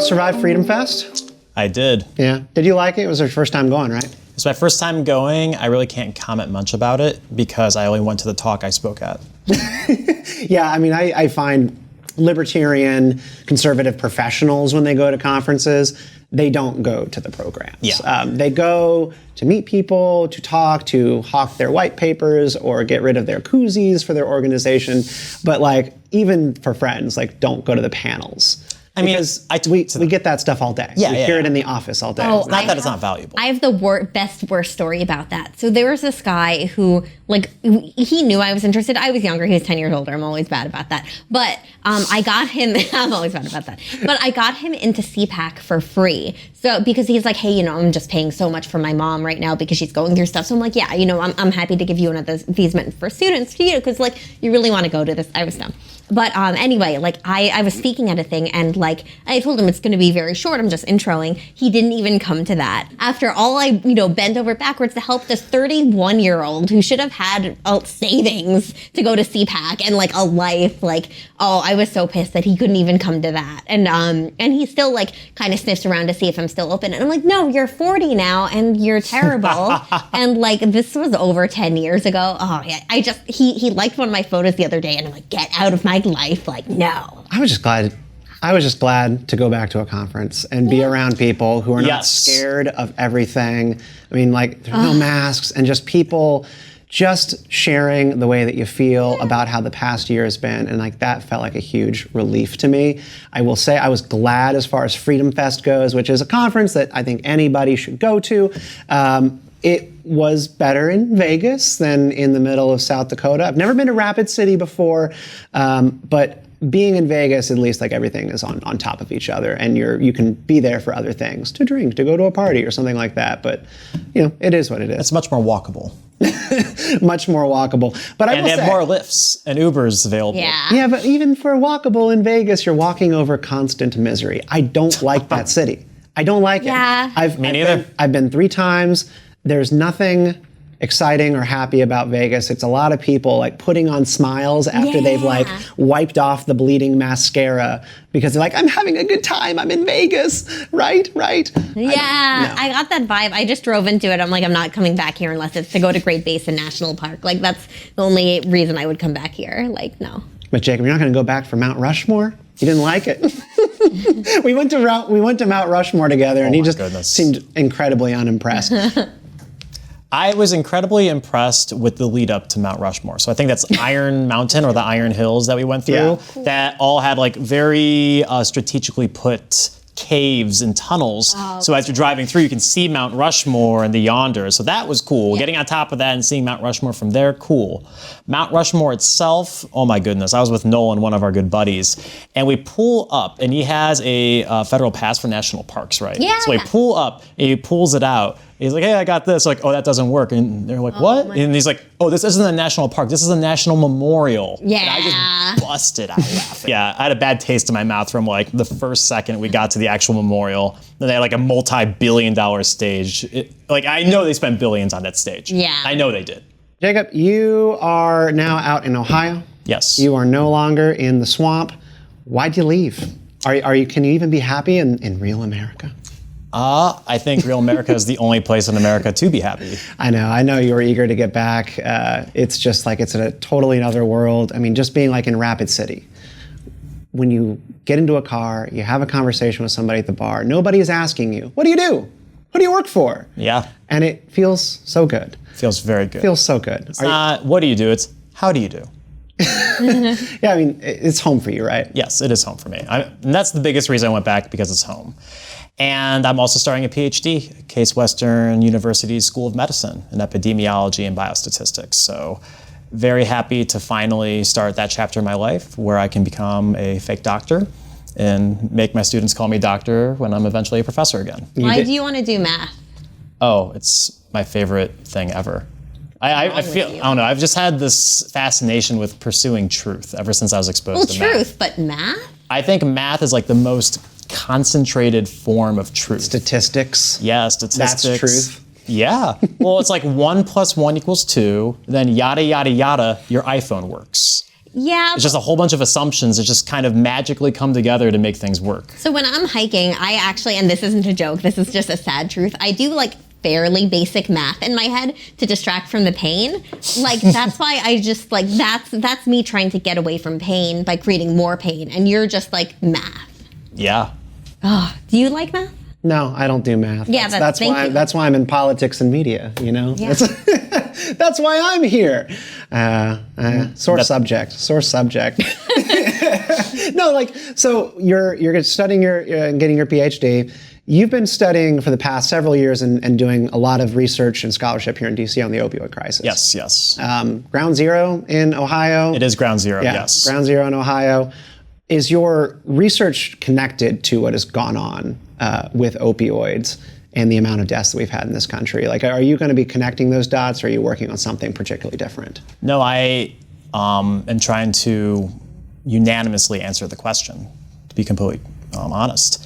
survive Freedom Fest? I did. Yeah. Did you like it? It was your first time going, right? It's my first time going. I really can't comment much about it because I only went to the talk I spoke at. Yeah, I mean, I find libertarian, conservative professionals, when they go to conferences, they don't go to the programs. Yeah. They go to meet people, to talk, to hawk their white papers, or get rid of their koozies for their organization. But like, even for friends, like, don't go to the panels. I mean, we get that stuff all day. Yeah, we hear it in the office all day. Not that it's not valuable. I have the worst story about that. So there was this guy who, like, he knew I was interested. I was younger. He was 10 years older. I'm always bad about that. But I got him, I'm always bad about that. But I got him into CPAC for free. So, because he's like, hey, I'm just paying so much for my mom right now because she's going through stuff. So I'm like, yeah, I'm happy to give you one of these meant for students, because, like, you really want to go to this. I was dumb. But anyway, like, I was speaking at a thing, and like, I told him it's going to be very short. I'm just introing. He didn't even come to that. After all, I bent over backwards to help this 31-year-old who should have had savings to go to CPAC and like a life. Like, oh, I was so pissed that he couldn't even come to that. And he still like kind of sniffs around to see if I'm still open. And I'm like, no, you're 40 now and you're terrible. And like, this was over 10 years ago. Oh yeah, he liked one of my photos the other day, and I'm like, get out of my life. Like, no. I was just glad to go back to a conference and be around people who are not scared of everything. I mean, like, there's no masks, and just people just sharing the way that you feel about how the past year has been. And like, that felt like a huge relief to me. I will say I was glad as far as Freedom Fest goes, which is a conference that I think anybody should go to. It was better in Vegas than in the middle of South Dakota. I've never been to Rapid City before, but being in Vegas, at least, like, everything is on top of each other, and you can be there for other things, to drink, to go to a party or something like that. But it is what it is. It's much more walkable. Much more walkable. But and they have more lifts and Ubers available. Yeah, but even for walkable in Vegas, you're walking over constant misery. I don't like that city. I don't like it. Me neither. I've been 3 times. There's nothing exciting or happy about Vegas. It's a lot of people like putting on smiles after they've like wiped off the bleeding mascara because they're like, I'm having a good time. I'm in Vegas. Right? Yeah, I got that vibe. I just drove into it. I'm like, I'm not coming back here unless it's to go to Great Basin National Park. Like, that's the only reason I would come back here. Like, no. But Jacob, you're not going to go back for Mount Rushmore? You didn't like it? We went to Mount Rushmore together, and he just seemed incredibly unimpressed. I was incredibly impressed with the lead up to Mount Rushmore. So I think that's Iron Mountain, or the Iron Hills that we went through, that all had like very strategically put caves and tunnels. So as you're driving through, you can see Mount Rushmore and the yonder. So that was cool. Getting on top of that and seeing Mount Rushmore from there, cool. Mount Rushmore itself, oh my goodness. I was with Nolan, one of our good buddies, and we pull up, and he has a federal pass for national parks, right? Yeah. So we pull up, and he pulls it out. He's like, hey, I got this. Like, oh, that doesn't work. And they're like, what? And he's like, oh, this isn't a national park. This is a national memorial. Yeah. And I just busted out laughing. Yeah, I had a bad taste in my mouth from like the first second we got to the actual memorial. Then they had like a multi-billion-dollar stage. I know they spent billions on that stage. Yeah. I know they did. Jacob, you are now out in Ohio. Yes. You are no longer in the swamp. Why'd you leave? Can you even be happy in real America? I think real America is the only place in America to be happy. I know you were eager to get back. It's just like, it's a totally another world. I mean, just being like in Rapid City, when you get into a car, you have a conversation with somebody at the bar, nobody is asking you, what do you do? Who do you work for? Yeah. And it feels so good. Feels very good. Feels so good. It's not, what do you do? It's, how do you do? Yeah, I mean, it's home for you, right? Yes, it is home for me. And that's the biggest reason I went back, because it's home. And I'm also starting a PhD at Case Western University's School of Medicine in epidemiology and biostatistics. So very happy to finally start that chapter in my life where I can become a fake doctor and make my students call me doctor when I'm eventually a professor again. Why do you want to do math? Oh, it's my favorite thing ever. I don't know, I've just had this fascination with pursuing truth ever since I was exposed to math. Truth, but math? I think math is like the most concentrated form of truth. Statistics. Yeah, statistics. That's truth. Yeah. Well, it's like 1 + 1 = 2, then yada, yada, yada, your iPhone works. Yeah. It's just a whole bunch of assumptions that just kind of magically come together to make things work. So when I'm hiking, I actually, and this isn't a joke, this is just a sad truth, I do like fairly basic math in my head to distract from the pain. Like, that's why I just like, that's me trying to get away from pain by creating more pain. And you're just like math. Yeah. Oh, do you like math? No, I don't do math. Yeah, that's why I'm in politics and media. You know, Yeah. That's why I'm here. Sore subject. No, like, so you're studying and getting your PhD. You've been studying for the past several years and doing a lot of research and scholarship here in DC on the opioid crisis. Yes. Ground Zero in Ohio. It is Ground Zero. Yeah, Yes. Ground Zero in Ohio. Is your research connected to what has gone on with opioids and the amount of deaths that we've had in this country? Like, are you going to be connecting those dots, or are you working on something particularly different? No, I am trying to unanimously answer the question, to be completely honest.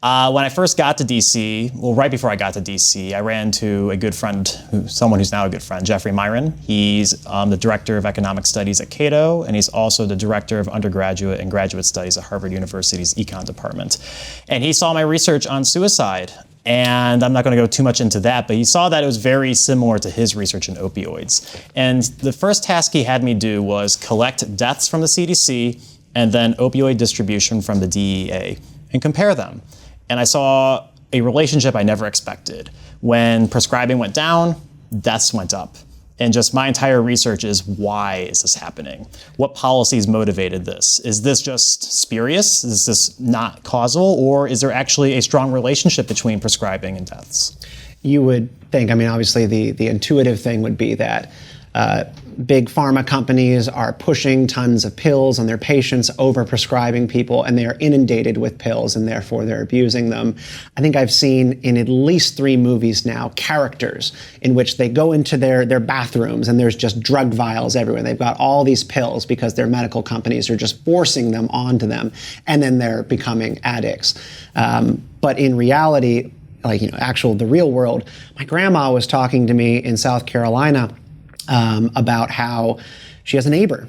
When I first got to DC, well, right before I got to DC, I ran into a good friend, someone who's now a good friend, Jeffrey Myron. He's the director of economic studies at Cato, and he's also the director of undergraduate and graduate studies at Harvard University's econ department. And he saw my research on suicide. And I'm not going to go too much into that, but he saw that it was very similar to his research in opioids. And the first task he had me do was collect deaths from the CDC and then opioid distribution from the DEA and compare them. And I saw a relationship I never expected. When prescribing went down, deaths went up. And just my entire research is, why is this happening? What policies motivated this? Is this just spurious? Is this not causal? Or is there actually a strong relationship between prescribing and deaths? You would think, I mean, obviously the intuitive thing would be that big pharma companies are pushing tons of pills on their patients, over-prescribing people, and they are inundated with pills, and therefore they're abusing them. I think I've seen in at least 3 movies now characters in which they go into their bathrooms and there's just drug vials everywhere. They've got all these pills because their medical companies are just forcing them onto them, and then they're becoming addicts. But in reality, like, you know, the real world, my grandma was talking to me in South Carolina about how she has a neighbor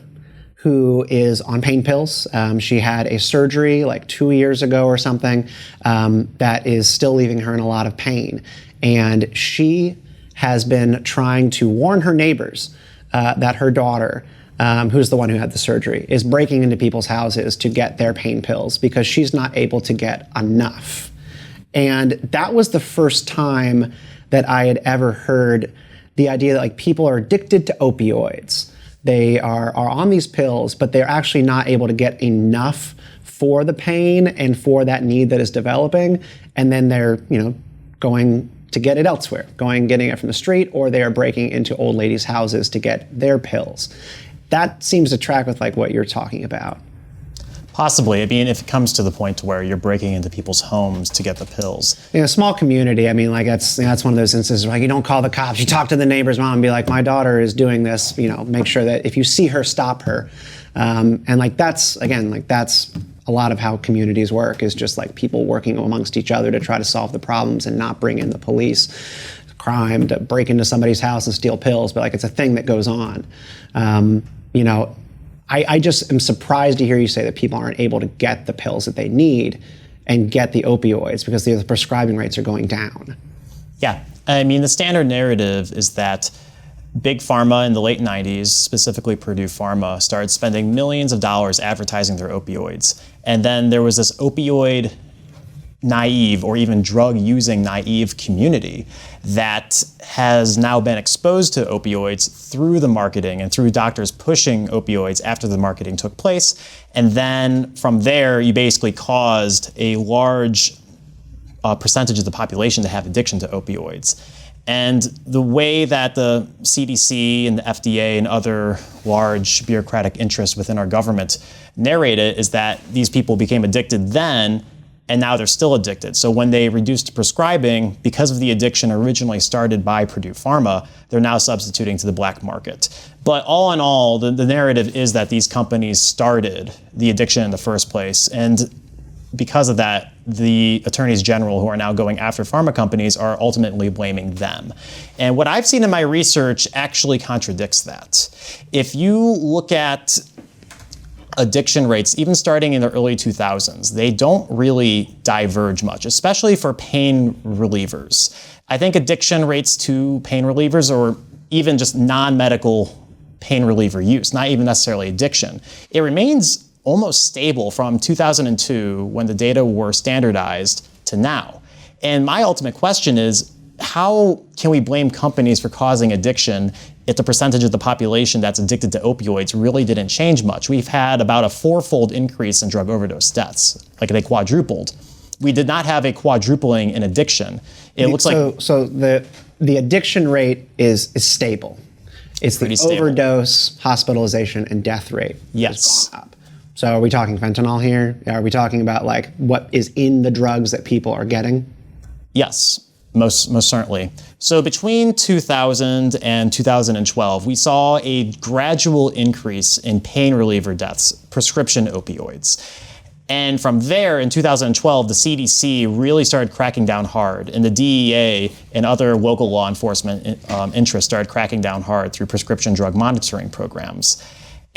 who is on pain pills. She had a surgery like 2 years ago or something that is still leaving her in a lot of pain. And she has been trying to warn her neighbors that her daughter, who's the one who had the surgery, is breaking into people's houses to get their pain pills because she's not able to get enough. And that was the first time that I had ever heard the idea that, like, people are addicted to opioids. They are on these pills, but they're actually not able to get enough for the pain and for that need that is developing. And then they're, you know, going to get it elsewhere, getting it from the street, or they are breaking into old ladies' houses to get their pills. That seems to track with like what you're talking about. Possibly. I mean, if it comes to the point where you're breaking into people's homes to get the pills. In a small community, I mean, like that's one of those instances where, like, you don't call the cops, you talk to the neighbor's mom and be like, my daughter is doing this, you know, make sure that if you see her, stop her. And like that's a lot of how communities work, is just like people working amongst each other to try to solve the problems and not bring in the police. Crime to break into somebody's house and steal pills, but like it's a thing that goes on. You know, I just am surprised to hear you say that people aren't able to get the pills that they need and get the opioids because the prescribing rates are going down. Yeah, I mean, the standard narrative is that Big Pharma in the late 90s, specifically Purdue Pharma, started spending millions of dollars advertising their opioids. And then there was this opioid naive or even drug-using naive community that has now been exposed to opioids through the marketing and through doctors pushing opioids after the marketing took place. And then from there, you basically caused a large percentage of the population to have addiction to opioids. And the way that the CDC and the FDA and other large bureaucratic interests within our government narrate it is that these people became addicted then, and now they're still addicted. So when they reduced prescribing, because of the addiction originally started by Purdue Pharma, they're now substituting to the black market. But all in all, the narrative is that these companies started the addiction in the first place. And because of that, the attorneys general who are now going after pharma companies are ultimately blaming them. And what I've seen in my research actually contradicts that. If you look at addiction rates, even starting in the early 2000s, they don't really diverge much, especially for pain relievers. I think addiction rates to pain relievers, or even just non-medical pain reliever use, not even necessarily addiction, it remains almost stable from 2002, when the data were standardized, to now. And my ultimate question is, how can we blame companies for causing addiction if the percentage of the population that's addicted to opioids really didn't change much? We've had about a 4-fold increase in drug overdose deaths, like they quadrupled. We did not have a quadrupling in addiction. It looks like... So the addiction rate is stable. It's the overdose, hospitalization, and death rate has gone up. So are we talking fentanyl here? Are we talking about like what is in the drugs that people are getting? Yes. Most certainly. So between 2000 and 2012, we saw a gradual increase in pain reliever deaths, prescription opioids. And from there, in 2012, the CDC really started cracking down hard, and the DEA and other local law enforcement interests started cracking down hard through prescription drug monitoring programs.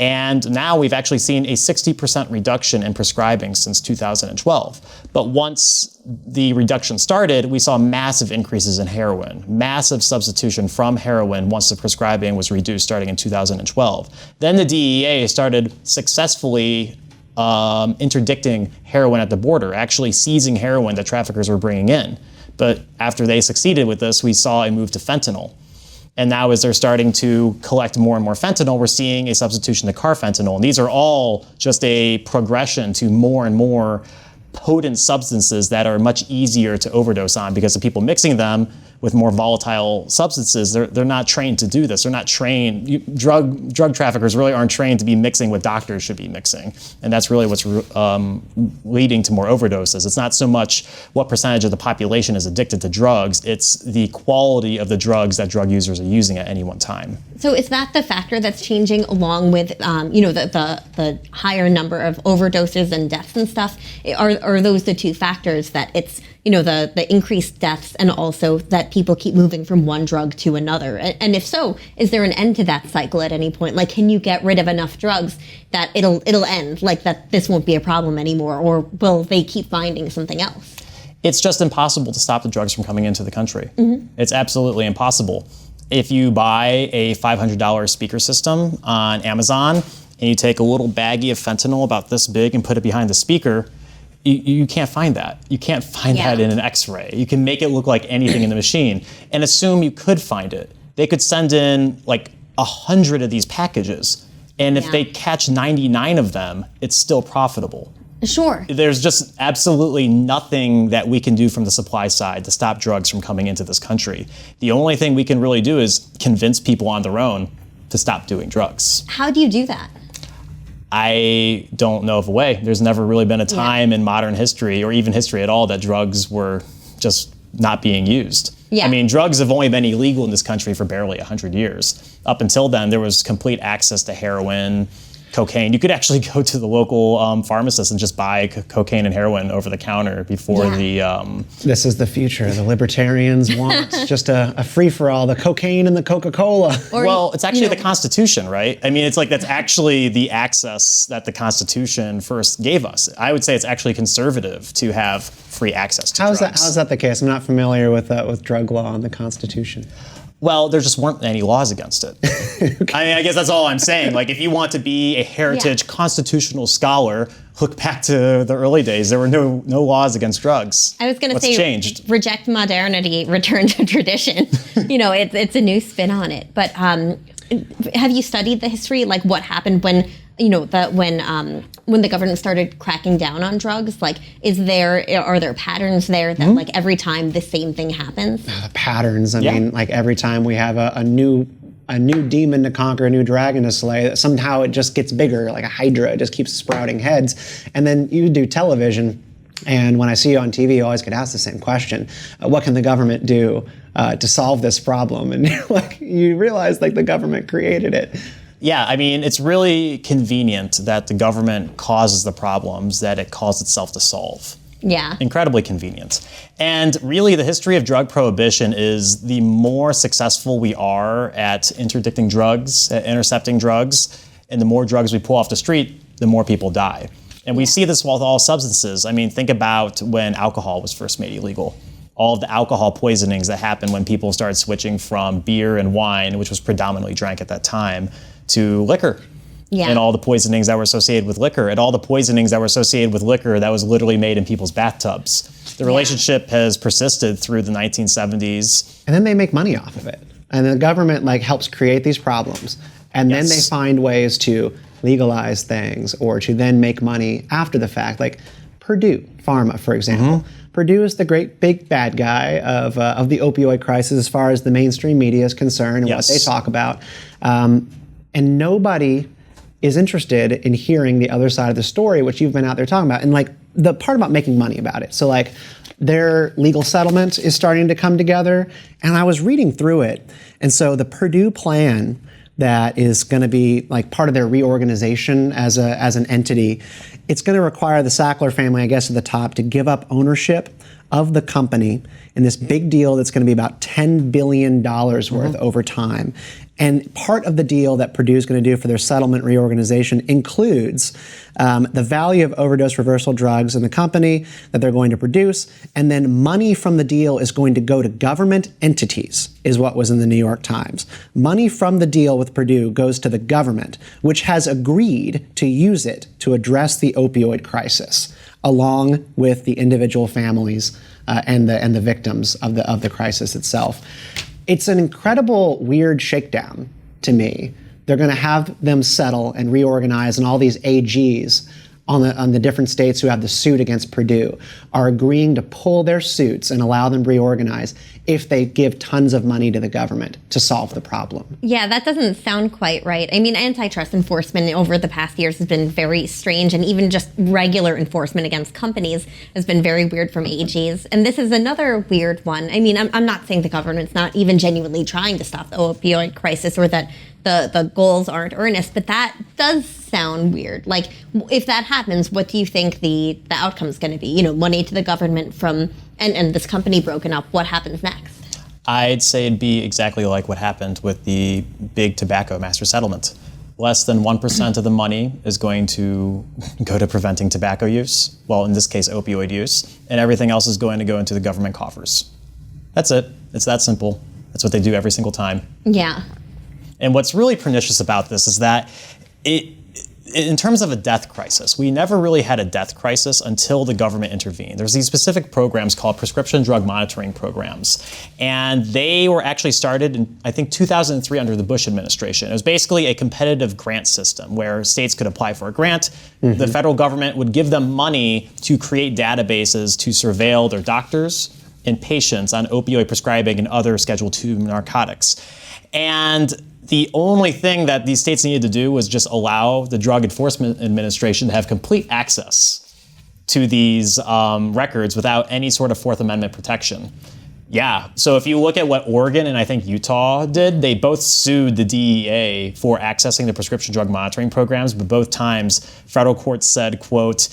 And now we've actually seen a 60% reduction in prescribing since 2012. But once the reduction started, we saw massive increases in heroin, massive substitution from heroin once the prescribing was reduced starting in 2012. Then the DEA started successfully interdicting heroin at the border, actually seizing heroin that traffickers were bringing in. But after they succeeded with this, we saw a move to fentanyl. And now as they're starting to collect more and more fentanyl, we're seeing a substitution to carfentanil. And these are all just a progression to more and more potent substances that are much easier to overdose on, because the people mixing them with more volatile substances, they're not trained to do this. They're not trained. Drug traffickers really aren't trained to be mixing what doctors should be mixing. And that's really what's leading to more overdoses. It's not so much what percentage of the population is addicted to drugs, it's the quality of the drugs that drug users are using at any one time. So is that the factor that's changing along with, the higher number of overdoses and deaths and stuff? Are those the two factors, that it's, the increased deaths and also that people keep moving from one drug to another? And if so, is there an end to that cycle at any point? Like, can you get rid of enough drugs that it'll end, like that this won't be a problem anymore, or will they keep finding something else? It's just impossible to stop the drugs from coming into the country. Mm-hmm. It's absolutely impossible. If you buy a $500 speaker system on Amazon and you take a little baggie of fentanyl about this big and put it behind the speaker, you can't find that. You can't find that in an X-ray. You can make it look like anything in the machine and assume you could find it. They could send in like 100 of these packages, and if they catch 99 of them, it's still profitable. Sure. There's just absolutely nothing that we can do from the supply side to stop drugs from coming into this country. The only thing we can really do is convince people on their own to stop doing drugs. How do you do that? I don't know of a way. There's never really been a time in modern history, or even history at all, that drugs were just not being used. Yeah. I mean, drugs have only been illegal in this country for barely 100 years. Up until then, there was complete access to heroin, cocaine. You could actually go to the local pharmacist and just buy cocaine and heroin over the counter before the... This is the future. The libertarians want just a free-for-all, the cocaine and the Coca-Cola. Well, it's actually the Constitution, right? I mean, it's like that's actually the access that the Constitution first gave us. I would say it's actually conservative to have free access to drugs. How's that the case? I'm not familiar with drug law and the Constitution. Well, there just weren't any laws against it. Okay. I mean, I guess that's all I'm saying. Like, if you want to be a heritage constitutional scholar, look back to the early days. There were no laws against drugs. I was going to say, changed? Reject modernity, return to tradition. It's a new spin on it. But have you studied the history? Like, what happened when the government started cracking down on drugs? Like, are there patterns there that like every time the same thing happens? The patterns. I mean, like every time we have a new demon to conquer, a new dragon to slay, somehow it just gets bigger, like a hydra. It just keeps sprouting heads. And then you do television, and when I see you on TV, you always get asked the same question: what can the government do to solve this problem? And you realize the government created it. Yeah, I mean, it's really convenient that the government causes the problems that it calls itself to solve. Yeah. Incredibly convenient. And really, the history of drug prohibition is the more successful we are at interdicting drugs, at intercepting drugs, and the more drugs we pull off the street, the more people die. And we see this with all substances. I mean, think about when alcohol was first made illegal. All of the alcohol poisonings that happened when people started switching from beer and wine, which was predominantly drank at that time, to liquor. Yeah. And all the poisonings that were associated with liquor, and all the poisonings that were associated with liquor that was literally made in people's bathtubs. The relationship has persisted through the 1970s. And then they make money off of it. And the government helps create these problems. And then they find ways to legalize things or to then make money after the fact. Like Purdue Pharma, for example. Purdue is the great big bad guy of the opioid crisis as far as the mainstream media is concerned and what they talk about. And nobody is interested in hearing the other side of the story, which you've been out there talking about, and the part about making money about it. So their legal settlement is starting to come together, and I was reading through it, and so the Purdue plan that is going to be part of their reorganization as an entity, it's going to require the Sackler family, I guess at the top, to give up ownership of the company in this big deal that's going to be about $10 billion worth over time. And part of the deal that Purdue is going to do for their settlement reorganization includes the value of overdose reversal drugs in the company that they're going to produce, and then money from the deal is going to go to government entities, is what was in the New York Times. Money from the deal with Purdue goes to the government, which has agreed to use it to address the opioid crisis, along with the individual families and the victims of the crisis itself. It's an incredible, weird shakedown to me. They're going to have them settle and reorganize, and all these AGs on the different states who have the suit against Purdue are agreeing to pull their suits and allow them to reorganize if they give tons of money to the government to solve the problem. Yeah, that doesn't sound quite right. I mean, antitrust enforcement over the past years has been very strange, and even just regular enforcement against companies has been very weird from AGs. And this is another weird one. I mean, I'm not saying the government's not even genuinely trying to stop the opioid crisis or that the goals aren't earnest, but that does sound weird. If that happens, what do you think the outcome is going to be? Money to the government from and this company broken up. What happens next? I'd say it'd be exactly like what happened with the big tobacco master settlement. Less than 1% of the money is going to go to preventing tobacco use, well, in this case, opioid use, and everything else is going to go into the government coffers. That's it. It's that simple. That's what they do every single time. Yeah. And what's really pernicious about this is that in terms of a death crisis, we never really had a death crisis until the government intervened. There's these specific programs called prescription drug monitoring programs. And they were actually started in, I think, 2003 under the Bush administration. It was basically a competitive grant system where states could apply for a grant. The federal government would give them money to create databases to surveil their doctors and patients on opioid prescribing and other Schedule II narcotics. And the only thing that these states needed to do was just allow the Drug Enforcement Administration to have complete access to these records without any sort of Fourth Amendment protection. Yeah, so if you look at what Oregon and I think Utah did, they both sued the DEA for accessing the prescription drug monitoring programs, but both times federal courts said, quote,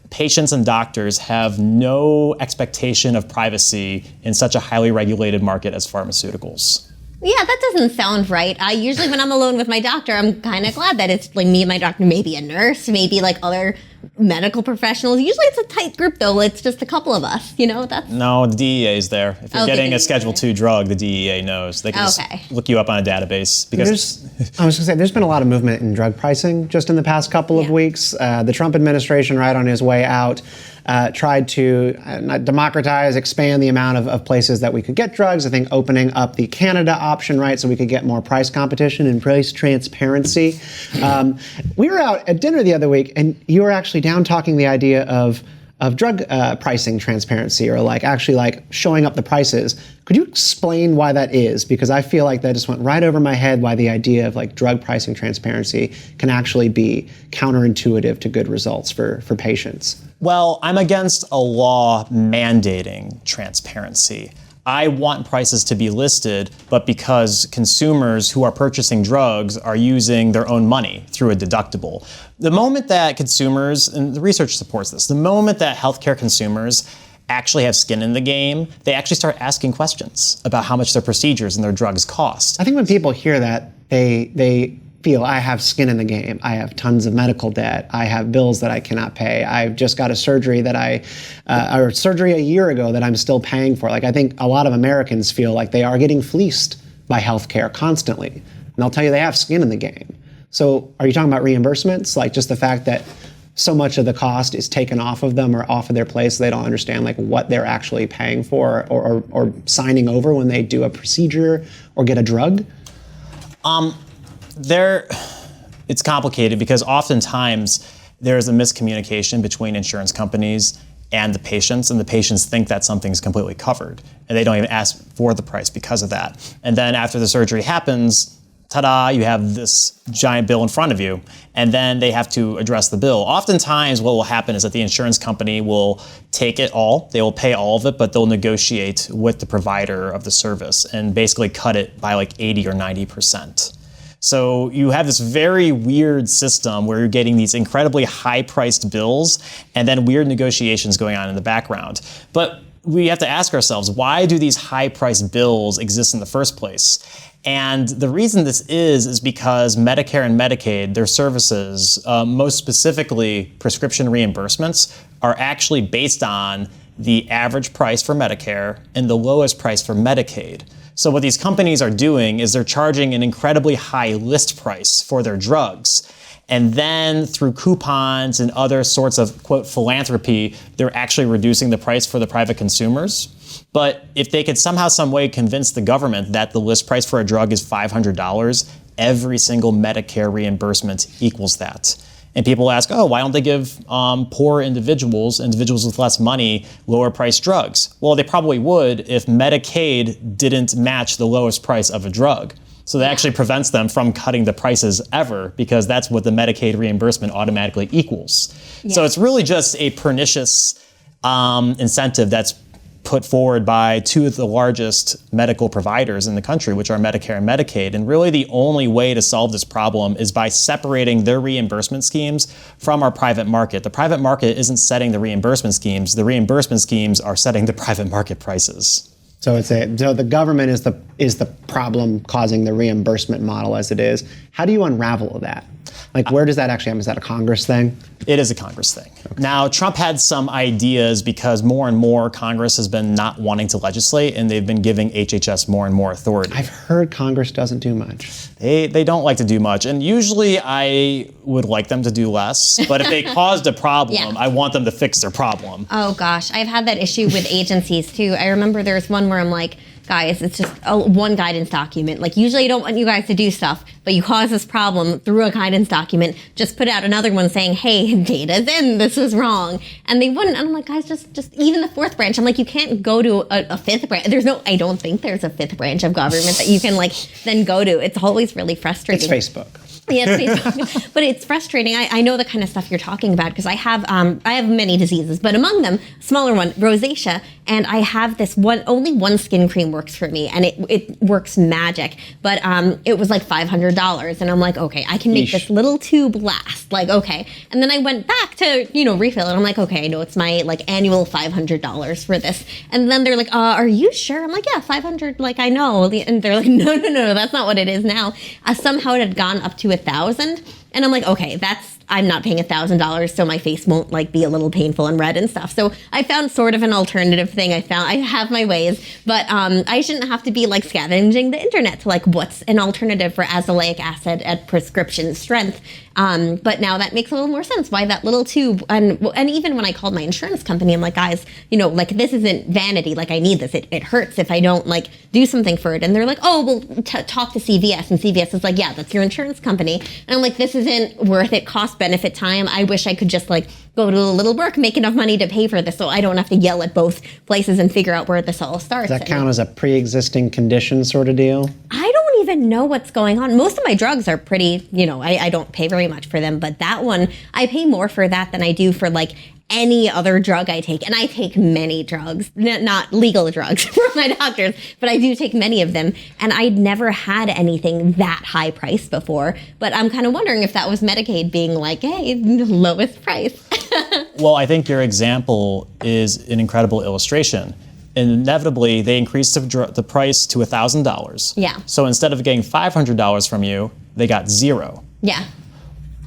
patients and doctors have no expectation of privacy in such a highly regulated market as pharmaceuticals. Yeah, that doesn't sound right. Usually when I'm alone with my doctor, I'm kind of glad that it's me and my doctor, maybe a nurse, maybe other medical professionals. Usually it's a tight group, though. It's just a couple of us, that's... No, the DEA is there. If you're getting a Schedule II drug, the DEA knows. They can just look you up on a database. Because I was going to say, there's been a lot of movement in drug pricing just in the past couple of weeks. The Trump administration, right on his way out, tried to democratize, expand the amount of places that we could get drugs. I think opening up the Canada option, right, so we could get more price competition and price transparency. We were out at dinner the other week, and you were actually down talking the idea of drug pricing transparency, or actually showing up the prices. Could you explain why that is? Because I feel like that just went right over my head, why the idea of drug pricing transparency can actually be counterintuitive to good results for patients. Well, I'm against a law mandating transparency. I want prices to be listed, but because consumers who are purchasing drugs are using their own money through a deductible. The moment that consumers, and the research supports this, the moment that healthcare consumers actually have skin in the game, they actually start asking questions about how much their procedures and their drugs cost. I think when people hear that, they feel I have skin in the game. I have tons of medical debt. I have bills that I cannot pay. I've just got a surgery or surgery a year ago that I'm still paying for. Like, I think a lot of Americans feel like they are getting fleeced by healthcare constantly. And they'll tell you they have skin in the game. So are you talking about reimbursements? Like just the fact that so much of the cost is taken off of them or off of their plate, so they don't understand like what they're actually paying for or signing over when they do a procedure or get a drug? It's complicated because oftentimes there's a miscommunication between insurance companies and the patients think that something's completely covered, and they don't even ask for the price because of that. And then after the surgery happens, ta-da, you have this giant bill in front of you, and then they have to address the bill. Oftentimes what will happen is that the insurance company will take it all, they will pay all of it, but they'll negotiate with the provider of the service and basically cut it by like 80 or 90%. So you have this very weird system where you're getting these incredibly high-priced bills and then weird negotiations going on in the background. But we have to ask ourselves, why do these high-priced bills exist in the first place? And the reason this is because Medicare and Medicaid, their services, most specifically prescription reimbursements, are actually based on the average price for Medicare and the lowest price for Medicaid. So what these companies are doing is they're charging an incredibly high list price for their drugs. And then through coupons and other sorts of, quote, philanthropy, they're actually reducing the price for the private consumers. But if they could somehow, some way convince the government that the list price for a drug is $500, every single Medicare reimbursement equals that. And people ask, oh, why don't they give poor individuals with less money, lower priced drugs? Well, they probably would if Medicaid didn't match the lowest price of a drug. So that actually prevents them from cutting the prices ever, because that's what the Medicaid reimbursement automatically equals. Yeah. So it's really just a pernicious incentive that's put forward by two of the largest medical providers in the country, which are Medicare and Medicaid. And really the only way to solve this problem is by separating their reimbursement schemes from our private market. The private market isn't setting the reimbursement schemes. The reimbursement schemes are setting the private market prices. So so the government is the problem causing the reimbursement model as it is. How do you unravel that? Like, where does that actually happen? Is that a Congress thing? It is a Congress thing. Okay. Now, Trump had some ideas because more and more Congress has been not wanting to legislate, and they've been giving HHS more and more authority. I've heard Congress doesn't do much. They don't like to do much, and usually I would like them to do less, but if they caused a problem, I want them to fix their problem. Oh gosh, I've had that issue with agencies too. I remember there was one where I'm like, guys, it's just one guidance document. Like, usually I don't want you guys to do stuff, but you cause this problem through a guidance document. Just put out another one saying, hey, data's in, this was wrong. And they wouldn't. And I'm like, guys, just even the fourth branch. I'm like, you can't go to a fifth branch. I don't think there's a fifth branch of government that you can then go to. It's always really frustrating. It's Facebook. Yeah, it's Facebook. But it's frustrating. I know the kind of stuff you're talking about because I have many diseases, but among them, smaller one, rosacea, and I have this only one skin cream works for me, and it works magic. But it was like $500, and I'm like, okay, I can make this little tube last. Like, okay, and then I went back to refill it. I'm like, okay, I know it's my annual $500 for this, and then they're like, are you sure? I'm like, yeah, $500. Like, I know, and they're like, no, that's not what it is now. Somehow it had gone up to $1,000, and I'm like, okay, I'm not paying $1,000, so my face won't be a little painful and red and stuff. So I found sort of an alternative thing. I have my ways, but I shouldn't have to be scavenging the internet to what's an alternative for azelaic acid at prescription strength. But now that makes a little more sense. Why that little tube? And even when I called my insurance company, I'm like, guys, this isn't vanity. I need this. It hurts if I don't do something for it. And they're like, oh, well, talk to CVS. And CVS is like, yeah, that's your insurance company. And I'm like, this isn't worth it. Cost benefit time. I wish I could just go to a little work, make enough money to pay for this, so I don't have to yell at both places and figure out where this all starts. Does that count as a pre-existing condition sort of deal? I don't even know what's going on. Most of my drugs are pretty, I don't pay very much for them, but that one, I pay more for that than I do for any other drug I take. And I take many drugs, not legal drugs from my doctors, but I do take many of them. And I'd never had anything that high priced before. But I'm kind of wondering if that was Medicaid being like, hey, lowest price. Well, I think your example is an incredible illustration. inevitably they increased the price to $1,000. Yeah. So instead of getting $500 from you, they got zero. Yeah.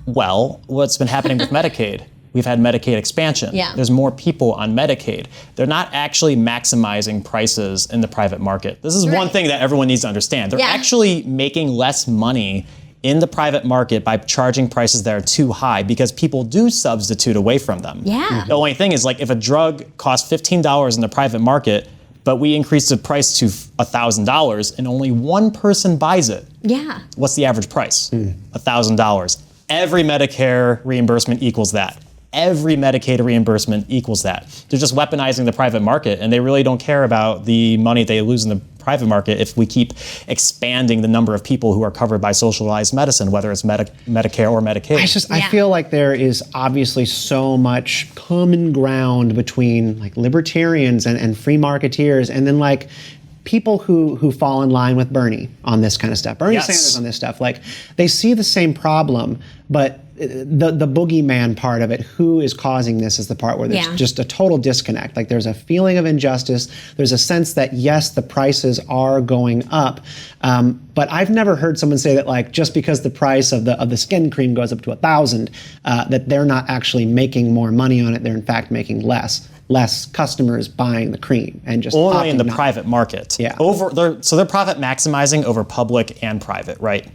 Well, what's been happening with Medicaid? We've had Medicaid expansion. Yeah. There's more people on Medicaid. They're not actually maximizing prices in the private market. This is one thing that everyone needs to understand. They're actually making less money in the private market by charging prices that are too high because people do substitute away from them. Yeah. The only thing is, like, if a drug costs $15 in the private market, but we increase the price to $1,000 and only one person buys it. Yeah. What's the average price? $1,000. Every Medicare reimbursement equals that. Every Medicaid reimbursement equals that. They're just weaponizing the private market, and they really don't care about the money they lose in the private market if we keep expanding the number of people who are covered by socialized medicine, whether it's Medicare or Medicaid. I feel like there is obviously so much common ground between like libertarians and free marketeers, and then like people who fall in line with Bernie on this kind of stuff. Bernie Sanders on this stuff. Like, they see the same problem, but the boogeyman part of it, who is causing this, is the part where there's just a total disconnect. Like, there's a feeling of injustice. There's a sense that, yes, the prices are going up. But I've never heard someone say that, like, just because the price of the skin cream goes up to $1,000, that they're not actually making more money on it. They're in fact making less customers buying the cream and just only in the private market. Yeah. So they're profit maximizing over public and private, right?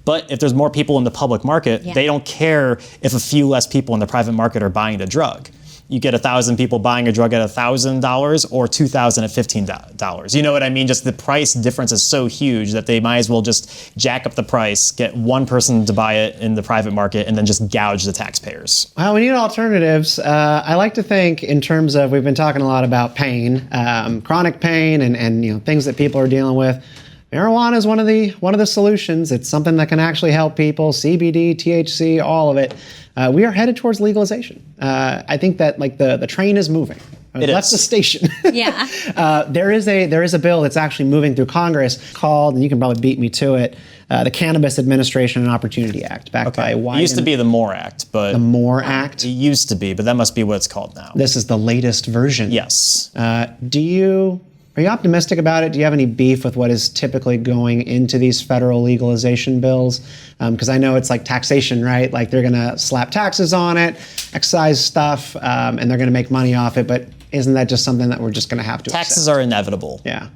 But if there's more people in the public market, they don't care if a few less people in the private market are buying the drug. You get 1,000 people buying a drug at $1,000 or 2,000 at $15. You know what I mean? Just the price difference is so huge that they might as well just jack up the price, get one person to buy it in the private market, and then just gouge the taxpayers. Well, we need alternatives. I like to think in terms of, we've been talking a lot about pain, chronic pain, and things that people are dealing with. Marijuana is one of the solutions. It's something that can actually help people. CBD, THC, all of it. We are headed towards legalization. I think that like the train is moving. It left the station. Yeah. There is a bill that's actually moving through Congress called, and you can probably beat me to it, the Cannabis Administration and Opportunity Act, backed by Wyden. It used to be the MORE Act, but the MORE Act. It used to be, but that must be what it's called now. This is the latest version. Yes. Are you optimistic about it? Do you have any beef with what is typically going into these federal legalization bills? Because I know it's like taxation, right? Like, they're going to slap taxes on it, excise stuff, and they're going to make money off it. But isn't that just something that we're just going to have to Taxes accept? are inevitable. Yeah.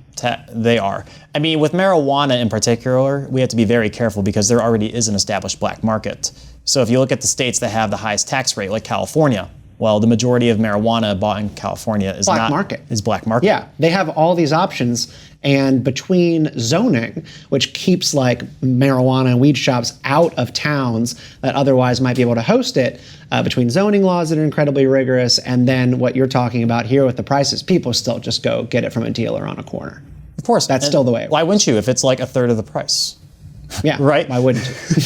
They are. I mean, with marijuana in particular, we have to be very careful because there already is an established black market. So if you look at the states that have the highest tax rate, like California, well, the majority of marijuana bought in California is black market. Yeah, they have all these options, and between zoning, which keeps like marijuana and weed shops out of towns that otherwise might be able to host it, between zoning laws that are incredibly rigorous, and then what you're talking about here with the prices, people still just go get it from a dealer on a corner. Of course. That's still the way it works. Why wouldn't you if it's like a third of the price? Yeah, right? Why wouldn't you?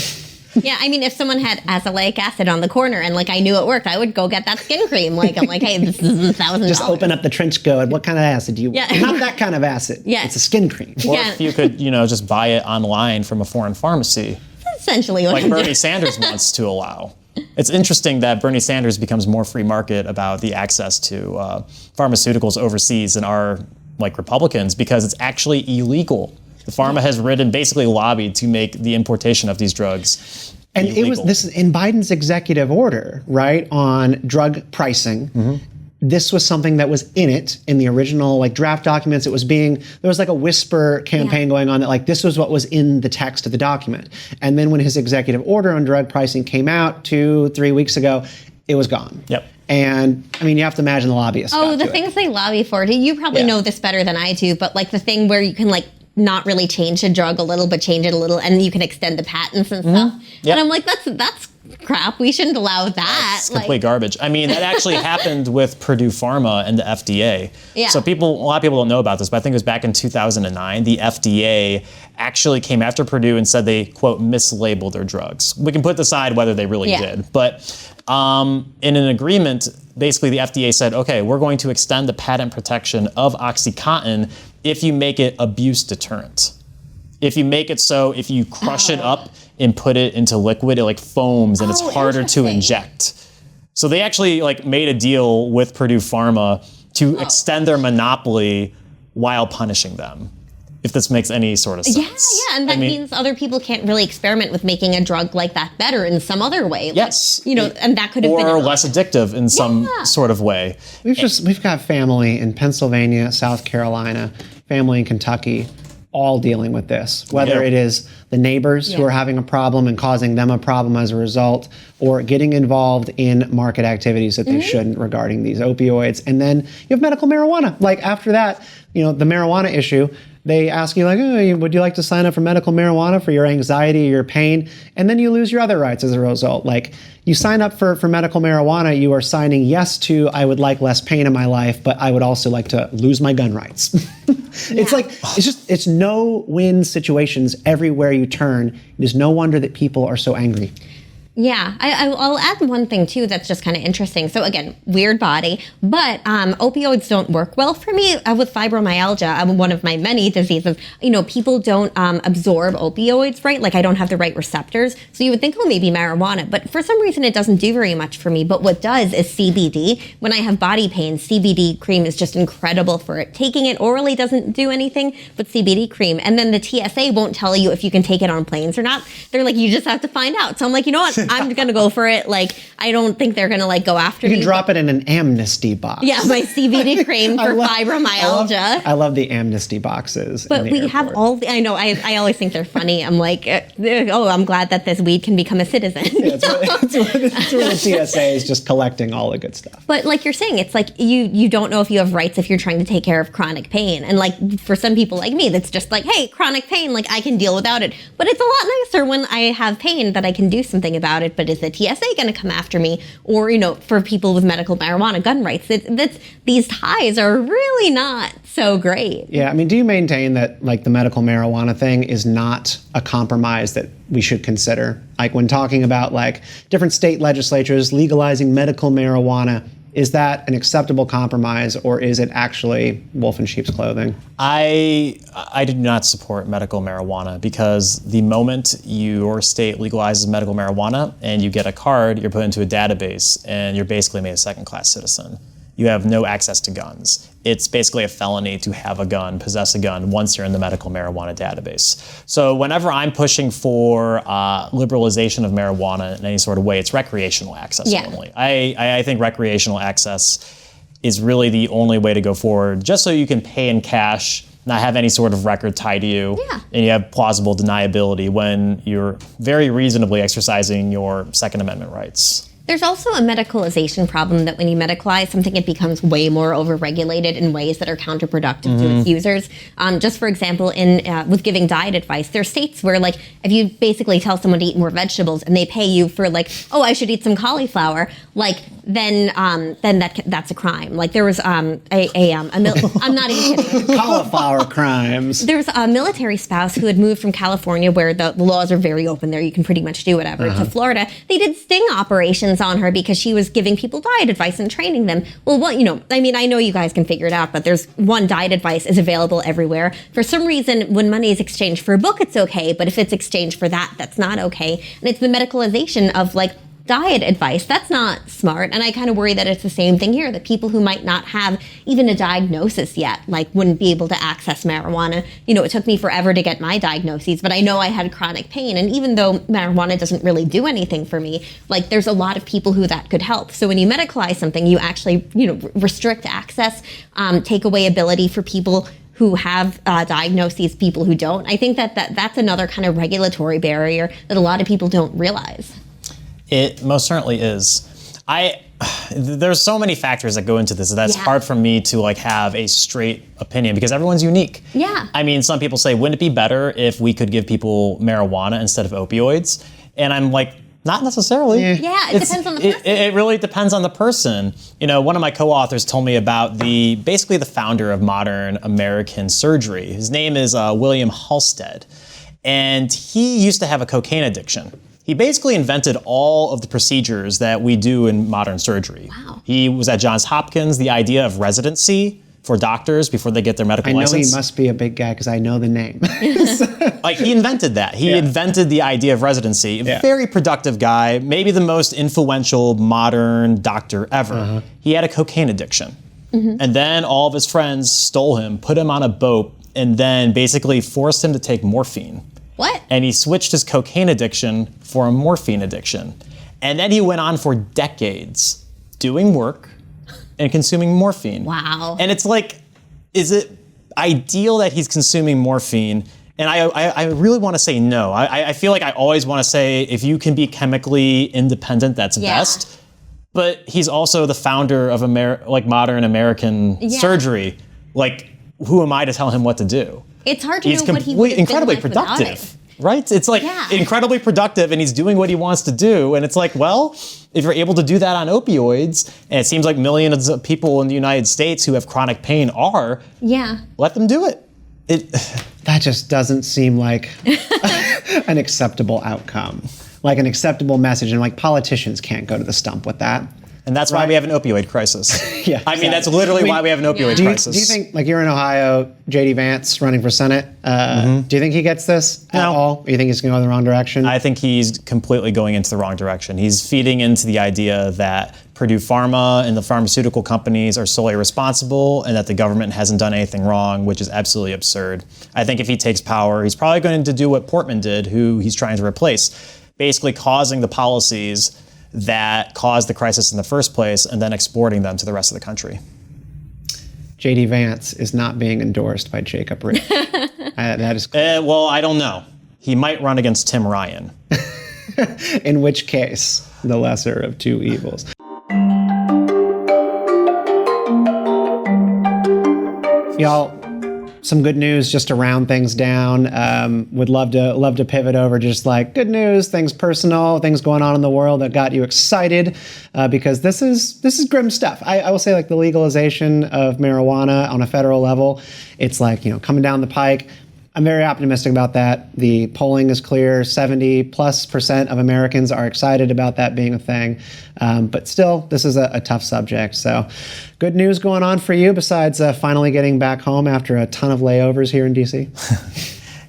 Yeah, I mean, if someone had azelaic acid on the corner and like I knew it worked, I would go get that skin cream. Like, I'm like, hey, this is $1,000. Just open up the trench coat. What kind of acid do you want? Not that kind of acid. Yeah. It's a skin cream. Or if you could, just buy it online from a foreign pharmacy. Essentially what like I'm Bernie doing. Sanders wants to allow. It's interesting that Bernie Sanders becomes more free market about the access to pharmaceuticals overseas than our Republicans, because it's actually illegal. The pharma has basically lobbied to make the importation of these drugs and illegal. This is in Biden's executive order, right, on drug pricing. Mm-hmm. This was something that was in the original draft documents. There was like a whisper campaign going on that this was what was in the text of the document. And then when his executive order on drug pricing came out 2-3 weeks ago, it was gone. Yep. And I mean, you have to imagine the lobbyists. Oh, the things they lobby for. You probably know this better than I do, but the thing where you can not really change the drug a little, but change it a little, and you can extend the patents and stuff. Yep. And I'm like, that's crap. We shouldn't allow that. That's complete garbage. I mean, that actually happened with Purdue Pharma and the FDA. Yeah. So a lot of people don't know about this, but I think it was back in 2009. The FDA actually came after Purdue and said they, quote, mislabeled their drugs. We can put aside whether they really did. But in an agreement, basically the FDA said, okay, we're going to extend the patent protection of OxyContin if you make it abuse deterrent. If you make it so if you crush it up and put it into liquid, it foams and it's harder to inject. So they actually made a deal with Purdue Pharma to extend their monopoly while punishing them. If this makes any sort of sense. Yeah, and that means other people can't really experiment with making a drug like that better in some other way. Yes. Like, and that could have been... Or less addictive in some sort of way. We've got family in Pennsylvania, South Carolina, family in Kentucky, all dealing with this. Whether it is the neighbors who are having a problem and causing them a problem as a result, or getting involved in market activities that they shouldn't regarding these opioids. And then you have medical marijuana. Like after that, the marijuana issue, they ask you like, oh, would you like to sign up for medical marijuana for your anxiety or your pain? And then you lose your other rights as a result. Like you sign up for medical marijuana, you are signing yes to, I would like less pain in my life, but I would also like to lose my gun rights. It's no-win situations everywhere you turn. It is no wonder that people are so angry. Yeah, I'll add one thing too that's just kind of interesting. So again, weird body, but opioids don't work well for me with fibromyalgia. One of my many diseases. People don't absorb opioids, right? Like I don't have the right receptors. So you would think, oh, maybe marijuana, but for some reason it doesn't do very much for me. But what does is CBD. When I have body pain, CBD cream is just incredible for it. Taking it orally doesn't do anything, but CBD cream. And then the TSA won't tell you if you can take it on planes or not. They're like, you just have to find out. So I'm like, you know what? I'm gonna go for it. Like, I don't think they're gonna go after me. You can drop it in an amnesty box. Yeah, my CBD cream for fibromyalgia. I love the amnesty boxes. But we have all the, I know, I always think they're funny. I'm like, oh, I'm glad that this weed can become a citizen. Yeah, it's where the TSA is just collecting all the good stuff. But like you're saying, it's like you don't know if you have rights if you're trying to take care of chronic pain. And like for some people like me, that's just like, hey, chronic pain, like I can deal without it. But it's a lot nicer when I have pain that I can do something about it. But is the TSA going to come after me? Or, for people with medical marijuana gun rights, these ties are really not so great. Yeah, I mean, do you maintain that like the medical marijuana thing is not a compromise that we should consider? Like when talking about like different state legislatures legalizing medical marijuana, is that an acceptable compromise, or is it actually wolf in sheep's clothing? I do not support medical marijuana because the moment your state legalizes medical marijuana and you get a card, you're put into a database and you're basically made a second-class citizen. You have no access to guns. It's basically a felony to have a gun, possess a gun, once you're in the medical marijuana database. So whenever I'm pushing for liberalization of marijuana in any sort of way, it's recreational access only. I think recreational access is really the only way to go forward, just so you can pay in cash, not have any sort of record tied to you, and you have plausible deniability when you're very reasonably exercising your Second Amendment rights. There's also a medicalization problem that when you medicalize something, it becomes way more overregulated in ways that are counterproductive to its users. Just for example, with giving diet advice, there are states where like if you basically tell someone to eat more vegetables and they pay you for like, oh, I should eat some cauliflower, like then that's a crime. Like there was I'm not even kidding. Cauliflower crimes. There's a military spouse who had moved from California, where the laws are very open there. You can pretty much do whatever, to Florida. They did sting operations on her because she was giving people diet advice and training them. Well, I know you guys can figure it out, but there's one, diet advice is available everywhere. For some reason, when money is exchanged for a book, it's okay, but if it's exchanged for that's not okay. And it's the medicalization of like diet advice. That's not smart. And I kind of worry that it's the same thing here, that people who might not have even a diagnosis yet, like wouldn't be able to access marijuana. It took me forever to get my diagnoses, but I know I had chronic pain. And even though marijuana doesn't really do anything for me, like there's a lot of people who that could help. So when you medicalize something, you actually, restrict access, take away ability for people who have diagnoses, people who don't. I think that's another kind of regulatory barrier that a lot of people don't realize. It most certainly is. There's so many factors that go into this that's hard for me to like have a straight opinion because everyone's unique. Yeah. I mean, some people say, wouldn't it be better if we could give people marijuana instead of opioids? And I'm like, not necessarily. Yeah, it depends on the person. It really depends on the person. One of my co-authors told me about basically the founder of modern American surgery. His name is William Halsted. And he used to have a cocaine addiction. He basically invented all of the procedures that we do in modern surgery. Wow. He was at Johns Hopkins. The idea of residency for doctors before they get their medical license. I know he must be a big guy because I know the name. Like he invented that. He invented the idea of residency. A very productive guy, maybe the most influential modern doctor ever. He had a cocaine addiction. And then all of his friends stole him, put him on a boat, and then basically forced him to take morphine. What? And he switched his cocaine addiction for a morphine addiction. And then he went on for decades doing work and consuming morphine. Wow. And it's like, is it ideal that he's consuming morphine? And I really want to say no. I feel like I always want to say if you can be chemically independent, that's best. But he's also the founder of modern American surgery. Like, who am I to tell him what to do? It's hard to know what he would have incredibly been like productive, right? It's like incredibly productive, and he's doing what he wants to do. And it's like, well, if you're able to do that on opioids, and it seems like millions of people in the United States who have chronic pain are, let them do it. That just doesn't seem like an acceptable outcome, like an acceptable message. And like politicians can't go to the stump with that. And that's why we have an opioid crisis. I mean, that's literally why we have an opioid crisis. Do you think, like, you're in Ohio, J.D. Vance running for Senate, do you think he gets this at all? Or you think he's going to go in the wrong direction? I think he's completely going into the wrong direction. He's feeding into the idea that Purdue Pharma and the pharmaceutical companies are solely responsible and that the government hasn't done anything wrong, which is absolutely absurd. I think if he takes power, he's probably going to do what Portman did, who he's trying to replace, basically causing the policies that caused the crisis in the first place and then exporting them to the rest of the country. J.D. Vance is not being endorsed by Jacob Rick. That is clear. Well, I don't know. He might run against Tim Ryan. In which case, the lesser of two evils. Y'all, some good news just to round things down. Would love to pivot over just like good news, things personal, things going on in the world that got you excited, because this is grim stuff. I will say, like, the legalization of marijuana on a federal level, it's like, coming down the pike. I'm very optimistic about that. The polling is clear. 70+% of Americans are excited about that being a thing. But still, this is a tough subject. So good news going on for you besides finally getting back home after a ton of layovers here in D.C.?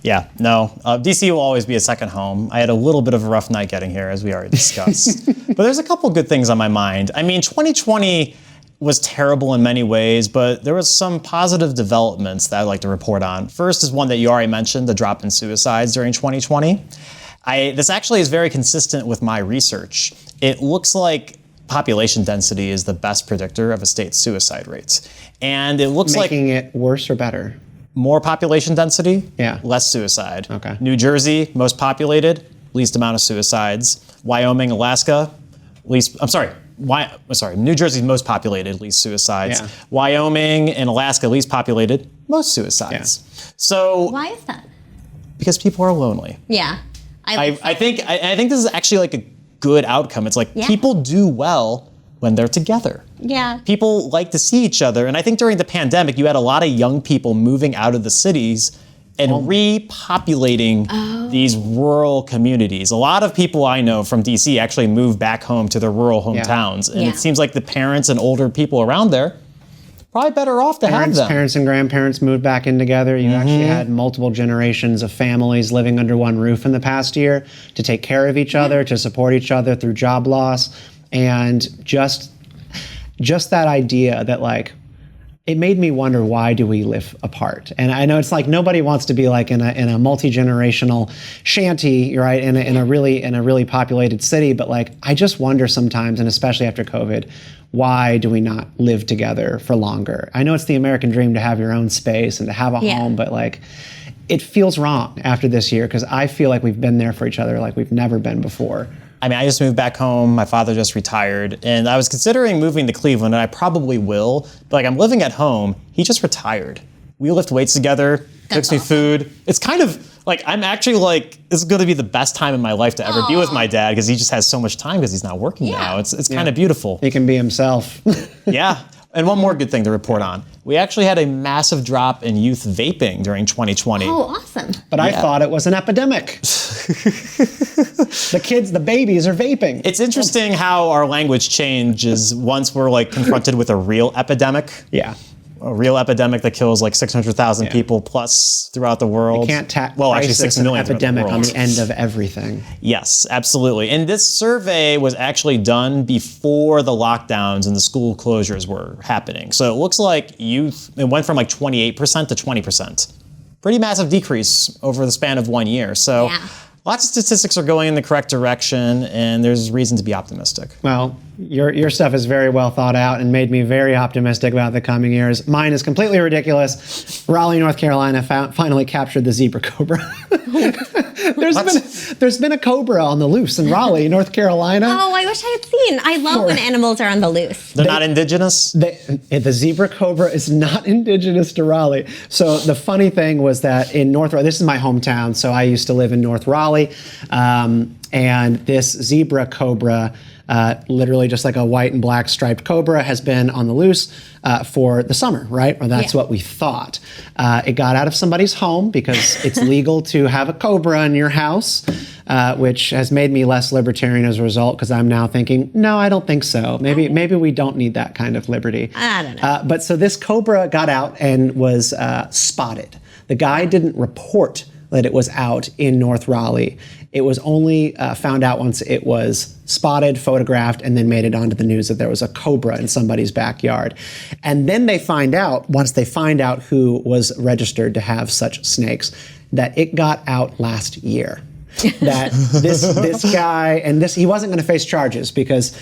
Yeah, no. D.C. will always be a second home. I had a little bit of a rough night getting here, as we already discussed. But there's a couple good things on my mind. I mean, 2020 was terrible in many ways, but there was some positive developments that I'd like to report on. First is one that you already mentioned, the drop in suicides during 2020. This actually is very consistent with my research. It looks like population density is the best predictor of a state's suicide rates. And it looks Making it worse or better? More population density, Yeah. less suicide. Okay. New Jersey, most populated, least amount of suicides. Wyoming, Alaska, New Jersey's most populated, least suicides. Yeah. Wyoming and Alaska, least populated, most suicides. Yeah. So why is that? Because people are lonely. Yeah. I think this is actually like a good outcome. It's like people do well when they're together. Yeah. People like to see each other. And I think during the pandemic, you had a lot of young people moving out of the cities and repopulating these rural communities. A lot of people I know from DC actually moved back home to their rural hometowns. And it seems like the parents and older people around there probably better off to have them. Parents and grandparents moved back in together. You actually had multiple generations of families living under one roof in the past year to take care of each other, to support each other through job loss. And just that idea that, like, it made me wonder, why do we live apart? And I know it's like nobody wants to be like in a multi-generational shanty, right? In a really populated city, but like I just wonder sometimes, and especially after COVID, why do we not live together for longer? I know it's the American dream to have your own space and to have a home, but like it feels wrong after this year because I feel like we've been there for each other like we've never been before. I mean, I just moved back home. My father just retired. And I was considering moving to Cleveland, and I probably will. But like, I'm living at home. He just retired. We lift weights together, cooks me food. It's kind of like, I'm actually like, this is going to be the best time in my life to ever be with my dad because he just has so much time because he's not working now. It's kind of beautiful. He can be himself. Yeah. And one more good thing to report on. We actually had a massive drop in youth vaping during 2020. Oh, awesome. But I thought it was an epidemic. The babies are vaping. It's interesting how our language changes once we're like confronted with a real epidemic. Yeah. a real epidemic that kills like 600,000 people plus throughout the world. You can't tack actually 6 million epidemic on the end of everything. Yes, absolutely. And this survey was actually done before the lockdowns and the school closures were happening. So it looks like it went from like 28% to 20%. Pretty massive decrease over the span of 1 year. So lots of statistics are going in the correct direction, and there's reason to be optimistic. Well, your stuff is very well thought out and made me very optimistic about the coming years. Mine is completely ridiculous. Raleigh, North Carolina finally captured the zebra cobra. There's been a cobra on the loose in Raleigh, North Carolina. Oh, I wish I had seen. I love when animals are on the loose. They're not indigenous? The zebra cobra is not indigenous to Raleigh. So the funny thing was that in North Raleigh, this is my hometown, so I used to live in North Raleigh, and this zebra cobra, literally just like a white and black striped cobra, has been on the loose for the summer, right? Or that's what we thought. It got out of somebody's home because it's legal to have a cobra in your house, which has made me less libertarian as a result, because I'm now thinking, no, I don't think so. Maybe we don't need that kind of liberty. I don't know. But so this cobra got out and was spotted. The guy didn't report that it was out in North Raleigh. It was only found out once it was spotted, photographed, and then made it onto the news that there was a cobra in somebody's backyard. And then once they find out who was registered to have such snakes, that it got out last year. That this guy, and he wasn't going to face charges because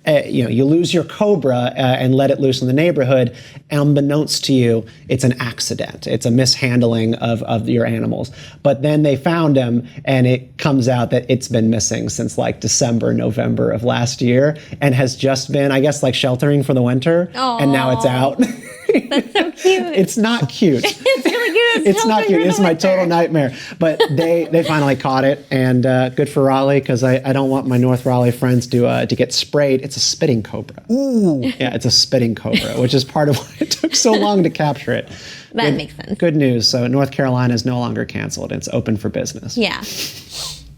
you lose your cobra and let it loose in the neighborhood. Unbeknownst to you, it's an accident. It's a mishandling of your animals. But then they found him, and it comes out that it's been missing since like December, November of last year, and has just been, I guess, like sheltering for the winter. Aww. And now it's out. That's so cute. It's not cute. It's really cute. It's not cute. It's my total nightmare. But they finally caught it, and good for Raleigh, because I don't want my North Raleigh friends to get sprayed. It's a spitting cobra. Ooh. Yeah, it's a spitting cobra, which is part of why it took so long to capture it. That makes sense. Good news. So North Carolina is no longer canceled. It's open for business. Yeah.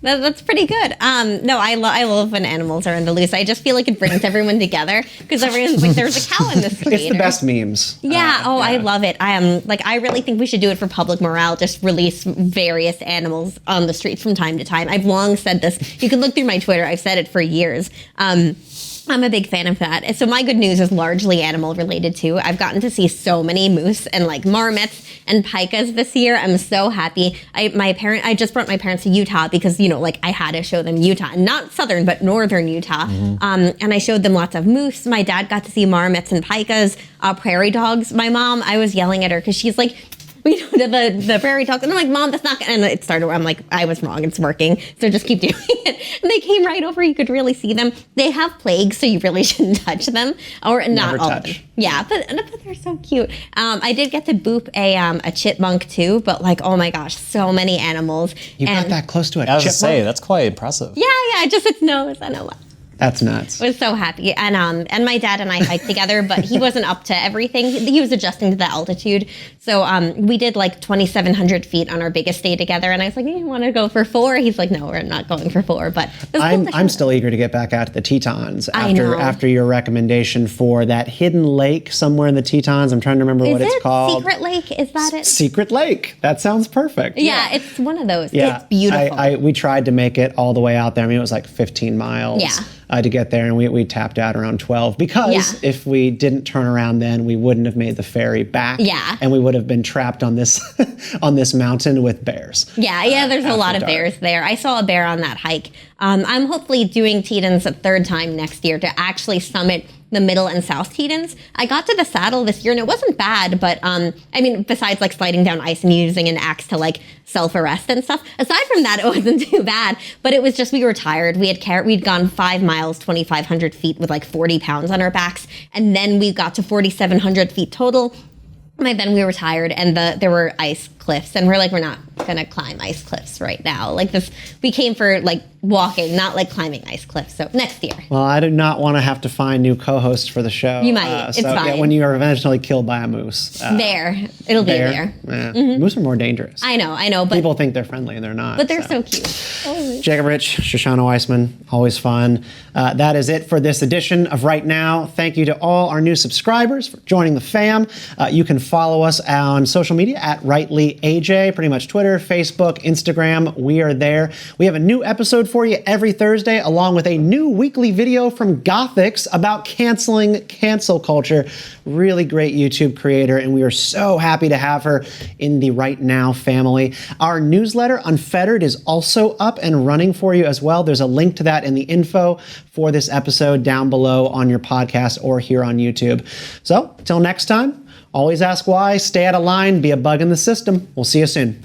That's pretty good. No, I love when animals are on the loose. I just feel like it brings everyone together, because everyone's like, there's a cow in the street. It's the best memes. Yeah. I love it. I really think we should do it for public morale. Just release various animals on the streets from time to time. I've long said this. You can look through my Twitter. I've said it for years. I'm a big fan of that. So my good news is largely animal related too. I've gotten to see so many moose and like marmots and pikas this year. I'm so happy. I just brought my parents to Utah because, I had to show them Utah, not southern, but northern Utah. Mm-hmm. And I showed them lots of moose. My dad got to see marmots and pikas, prairie dogs. My mom, I was yelling at her because she's like, the prairie dogs. And I'm like, Mom, that's not gonna, and it started, I'm like, I was wrong, it's working. So just keep doing it. And they came right over, you could really see them. They have plagues, so you really shouldn't touch them. Or not Never all touch. of them. Yeah, but they're so cute. I did get to boop a chipmunk too, but like, oh my gosh, so many animals. You got that close to a I was chipmunk? to say, that's quite impressive. Yeah, just its nose. I know. That's nuts. I was so happy. And my dad and I hiked together, but he wasn't up to everything. He was adjusting to the altitude. So we did like 2,700 feet on our biggest day together. And I was like, you want to go for 4? He's like, no, we're not going for 4. But it was cool I'm still eager to get back out to the Tetons I know. after your recommendation for that hidden lake somewhere in the Tetons. I'm trying to remember what it's called. Secret Lake? Is that it? Secret Lake. That sounds perfect. Yeah, it's one of those. Yeah. It's beautiful. We tried to make it all the way out there. I mean, it was like 15 miles. Yeah. To get there, and we tapped out around 12 because if we didn't turn around then, we wouldn't have made the ferry back. Yeah. And we would have been trapped on this on this mountain with bears. Yeah, there's a lot of bears there. I saw a bear on that hike. I'm hopefully doing Tetons a 3rd time next year to actually summit the Middle and South Tetons. I got to the saddle this year and it wasn't bad, but besides like sliding down ice and using an axe to like self-arrest and stuff, aside from that, it wasn't too bad. But it was just, we were tired. We'd gone 5 miles, 2,500 feet with like 40 pounds on our backs. And then we got to 4,700 feet total. By then we were tired, and there were ice cliffs, and we're like, we're not gonna climb ice cliffs right now. Like this, we came for like walking, not like climbing ice cliffs. So next year. Well, I do not want to have to find new co-hosts for the show. You might. It's fine. Yeah, when you are eventually killed by a moose. It'll be there. Yeah. Moose are more dangerous. I know, but people think they're friendly and they're not. But they're so cute. Jacob Rich, Shoshana Weissmann, always fun. That is it for this edition of Right Now. Thank you to all our new subscribers for joining the fam. You can follow us on social media at RightlyAJ, pretty much Twitter, Facebook, Instagram. We are there. We have a new episode for you every Thursday, along with a new weekly video from Gothix about canceling cancel culture. Really great YouTube creator, and we are so happy to have her in the Right Now family. Our newsletter, Unfettered, is also up and running for you as well. There's a link to that in the info for this episode down below on your podcast or here on YouTube. So, till next time, always ask why, stay out of line, be a bug in the system. We'll see you soon.